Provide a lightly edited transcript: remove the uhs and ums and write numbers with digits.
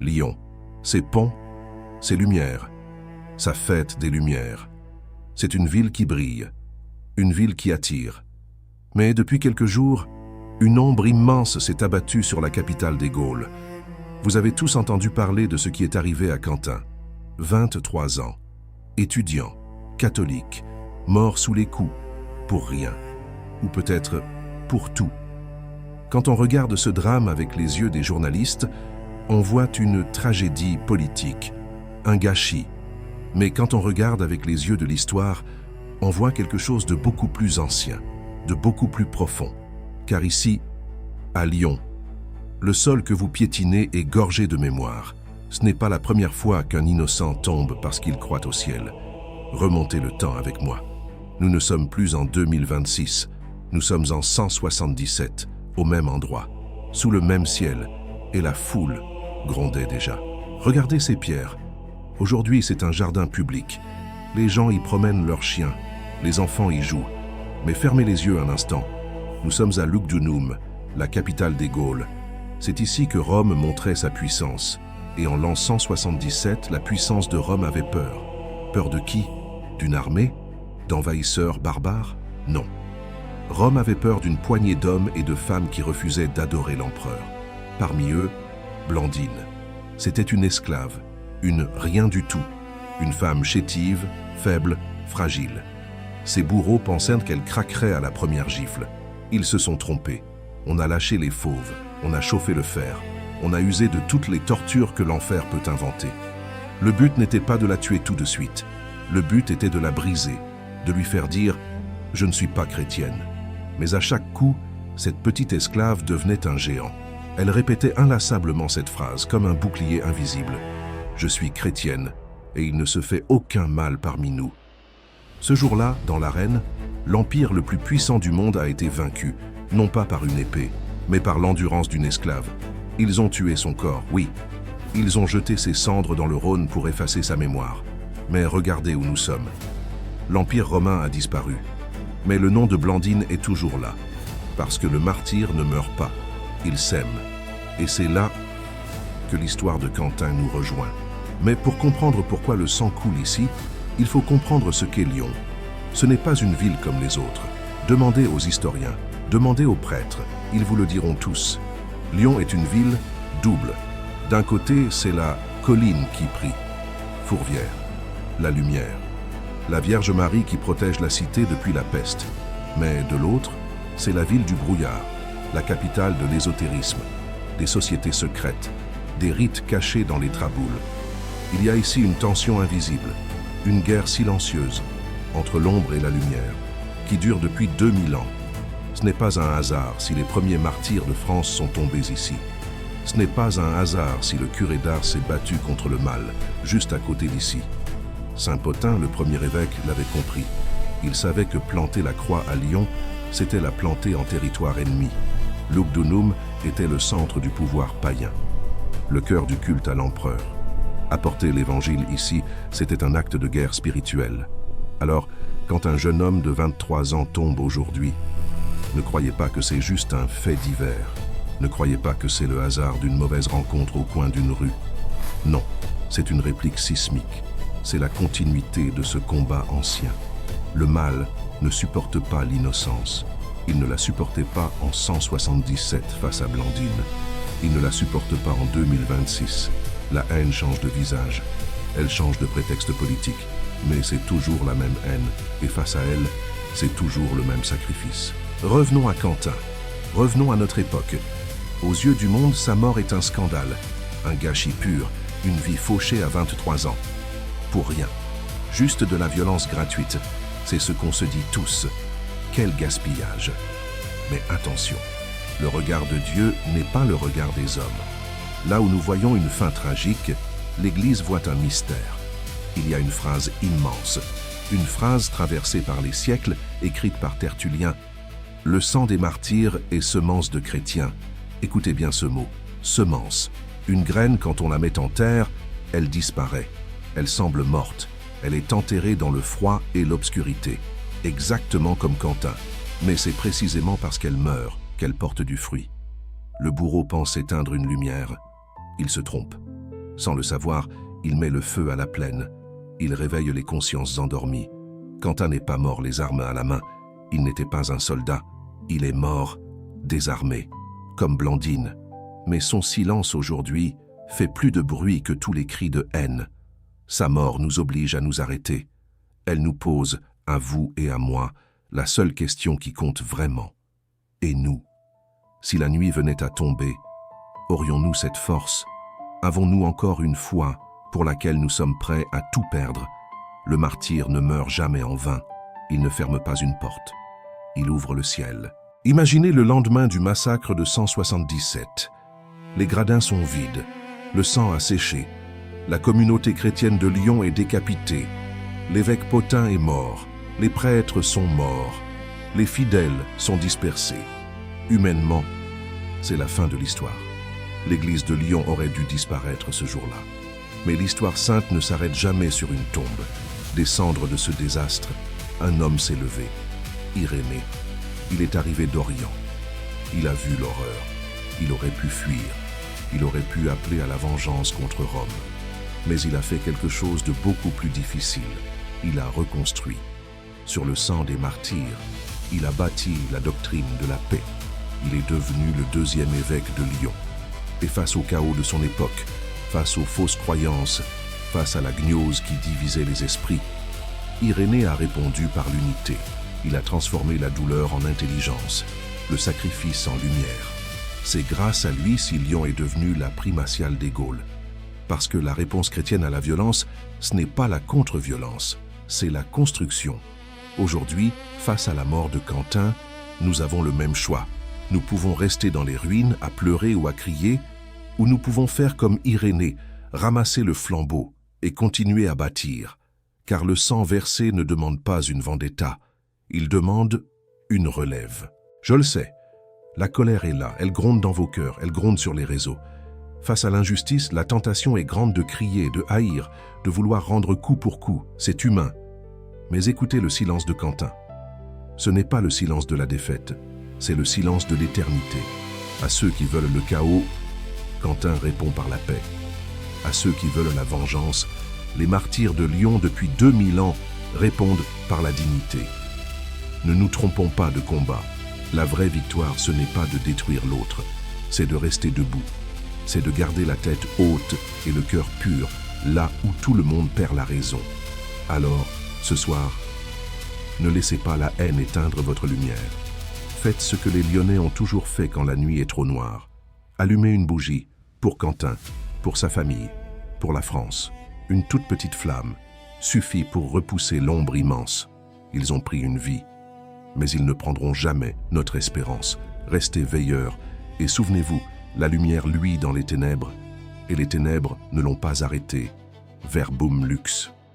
Lyon, ses ponts, ses lumières, sa fête des lumières. C'est une ville qui brille, une ville qui attire. Mais depuis quelques jours, une ombre immense s'est abattue sur la capitale des Gaules. Vous avez tous entendu parler de ce qui est arrivé à Quentin. 23 ans, étudiant, catholique, mort sous les coups, pour rien, ou peut-être pour tout. Quand on regarde ce drame avec les yeux des journalistes, on voit une tragédie politique, un gâchis. Mais quand on regarde avec les yeux de l'histoire, on voit quelque chose de beaucoup plus ancien, de beaucoup plus profond. Car ici, à Lyon, le sol que vous piétinez est gorgé de mémoire. Ce n'est pas la première fois qu'un innocent tombe parce qu'il croit au ciel. Remontez le temps avec moi. Nous ne sommes plus en 2026, nous sommes en 177, au même endroit, sous le même ciel, et la foule grondait déjà. Regardez ces pierres. Aujourd'hui, c'est un jardin public. Les gens y promènent leurs chiens, les enfants y jouent. Mais fermez les yeux un instant. Nous sommes à Lugdunum, la capitale des Gaules. C'est ici que Rome montrait sa puissance. Et en l'an 177, la puissance de Rome avait peur. Peur de qui? D'une armée? D'envahisseurs barbares? Non. Rome avait peur d'une poignée d'hommes et de femmes qui refusaient d'adorer l'empereur. Parmi eux, Blandine. C'était une esclave, une rien du tout, une femme chétive, faible, fragile. Ses bourreaux pensèrent qu'elle craquerait à la première gifle. Ils se sont trompés. On a lâché les fauves, on a chauffé le fer, on a usé de toutes les tortures que l'enfer peut inventer. Le but n'était pas de la tuer tout de suite. Le but était de la briser, de lui faire dire « Je ne suis pas chrétienne ». Mais à chaque coup, cette petite esclave devenait un géant. Elle répétait inlassablement cette phrase, comme un bouclier invisible. « Je suis chrétienne, et il ne se fait aucun mal parmi nous ». Ce jour-là, dans l'arène, l'empire le plus puissant du monde a été vaincu, non pas par une épée, mais par l'endurance d'une esclave. Ils ont tué son corps, oui. Ils ont jeté ses cendres dans le Rhône pour effacer sa mémoire. Mais regardez où nous sommes. L'Empire romain a disparu. Mais le nom de Blandine est toujours là. Parce que le martyr ne meurt pas. Il s'aime. Et c'est là que l'histoire de Quentin nous rejoint. Mais pour comprendre pourquoi le sang coule ici, il faut comprendre ce qu'est Lyon. Ce n'est pas une ville comme les autres. Demandez aux historiens, demandez aux prêtres, ils vous le diront tous. Lyon est une ville double. D'un côté, c'est la colline qui prie, Fourvière, la lumière, la Vierge Marie qui protège la cité depuis la peste. Mais de l'autre, c'est la ville du brouillard, la capitale de l'ésotérisme, des sociétés secrètes, des rites cachés dans les traboules. Il y a ici une tension invisible, une guerre silencieuse entre l'ombre et la lumière, qui dure depuis 2000 ans. Ce n'est pas un hasard si les premiers martyrs de France sont tombés ici. Ce n'est pas un hasard si le curé d'Ars s'est battu contre le mal, juste à côté d'ici. Saint Pothin, le premier évêque, l'avait compris. Il savait que planter la croix à Lyon, c'était la planter en territoire ennemi. Lugdunum était le centre du pouvoir païen, le cœur du culte à l'empereur. Apporter l'évangile ici, c'était un acte de guerre spirituelle. Alors, quand un jeune homme de 23 ans tombe aujourd'hui, ne croyez pas que c'est juste un fait divers. Ne croyez pas que c'est le hasard d'une mauvaise rencontre au coin d'une rue. Non, c'est une réplique sismique. C'est la continuité de ce combat ancien. Le mal ne supporte pas l'innocence. Il ne la supportait pas en 177 face à Blandine. Il ne la supporte pas en 2026. La haine change de visage. Elle change de prétexte politique. Mais c'est toujours la même haine. Et face à elle, c'est toujours le même sacrifice. Revenons à Quentin. Revenons à notre époque. Aux yeux du monde, sa mort est un scandale. Un gâchis pur. Une vie fauchée à 23 ans. Pour rien. Juste de la violence gratuite. C'est ce qu'on se dit tous. Quel gaspillage. Mais attention, le regard de Dieu n'est pas le regard des hommes. Là où nous voyons une fin tragique, l'Église voit un mystère. Il y a une phrase immense, une phrase traversée par les siècles, écrite par Tertullien. Le sang des martyrs est semence de chrétiens. Écoutez bien ce mot, semence. Une graine, quand on la met en terre, elle disparaît. Elle semble morte. Elle est enterrée dans le froid et l'obscurité, exactement comme Quentin. Mais c'est précisément parce qu'elle meurt qu'elle porte du fruit. Le bourreau pense éteindre une lumière. Il se trompe. Sans le savoir, il met le feu à la plaine. Il réveille les consciences endormies. Quentin n'est pas mort les armes à la main. Il n'était pas un soldat. Il est mort, désarmé, comme Blandine. Mais son silence aujourd'hui fait plus de bruit que tous les cris de haine. Sa mort nous oblige à nous arrêter. Elle nous pose, à vous et à moi, la seule question qui compte vraiment. Et nous? Si la nuit venait à tomber, aurions-nous cette force? Avons-nous encore une foi pour laquelle nous sommes prêts à tout perdre? Le martyr ne meurt jamais en vain. Il ne ferme pas une porte. Il ouvre le ciel. Imaginez le lendemain du massacre de 177. Les gradins sont vides. Le sang a séché. La communauté chrétienne de Lyon est décapitée. L'évêque Potin est mort. Les prêtres sont morts. Les fidèles sont dispersés. Humainement, c'est la fin de l'histoire. L'église de Lyon aurait dû disparaître ce jour-là. Mais l'histoire sainte ne s'arrête jamais sur une tombe. Des cendres de ce désastre, un homme s'est levé. Irénée. Il est arrivé d'Orient. Il a vu l'horreur. Il aurait pu fuir. Il aurait pu appeler à la vengeance contre Rome. Mais il a fait quelque chose de beaucoup plus difficile. Il a reconstruit. Sur le sang des martyrs, il a bâti la doctrine de la paix. Il est devenu le deuxième évêque de Lyon. Et face au chaos de son époque, face aux fausses croyances, face à la gnose qui divisait les esprits, Irénée a répondu par l'unité. Il a transformé la douleur en intelligence, le sacrifice en lumière. C'est grâce à lui si Lyon est devenue la primatiale des Gaules. Parce que la réponse chrétienne à la violence, ce n'est pas la contre-violence, c'est la construction. Aujourd'hui, face à la mort de Quentin, nous avons le même choix. Nous pouvons rester dans les ruines à pleurer ou à crier, ou nous pouvons faire comme Irénée, ramasser le flambeau et continuer à bâtir. Car le sang versé ne demande pas une vendetta, il demande une relève. Je le sais, la colère est là, elle gronde dans vos cœurs, elle gronde sur les réseaux. Face à l'injustice, la tentation est grande de crier, de haïr, de vouloir rendre coup pour coup, c'est humain. Mais écoutez le silence de Quentin. Ce n'est pas le silence de la défaite, c'est le silence de l'éternité. À ceux qui veulent le chaos, Quentin répond par la paix. À ceux qui veulent la vengeance, les martyrs de Lyon depuis 2000 ans répondent par la dignité. Ne nous trompons pas de combat. La vraie victoire, ce n'est pas de détruire l'autre, c'est de rester debout. C'est de garder la tête haute et le cœur pur, là où tout le monde perd la raison. Alors, ce soir, ne laissez pas la haine éteindre votre lumière. Faites ce que les Lyonnais ont toujours fait quand la nuit est trop noire. Allumez une bougie, pour Quentin, pour sa famille, pour la France. Une toute petite flamme suffit pour repousser l'ombre immense. Ils ont pris une vie, mais ils ne prendront jamais notre espérance. Restez veilleurs et souvenez-vous, la lumière luit dans les ténèbres, et les ténèbres ne l'ont pas arrêté. Verbum lux.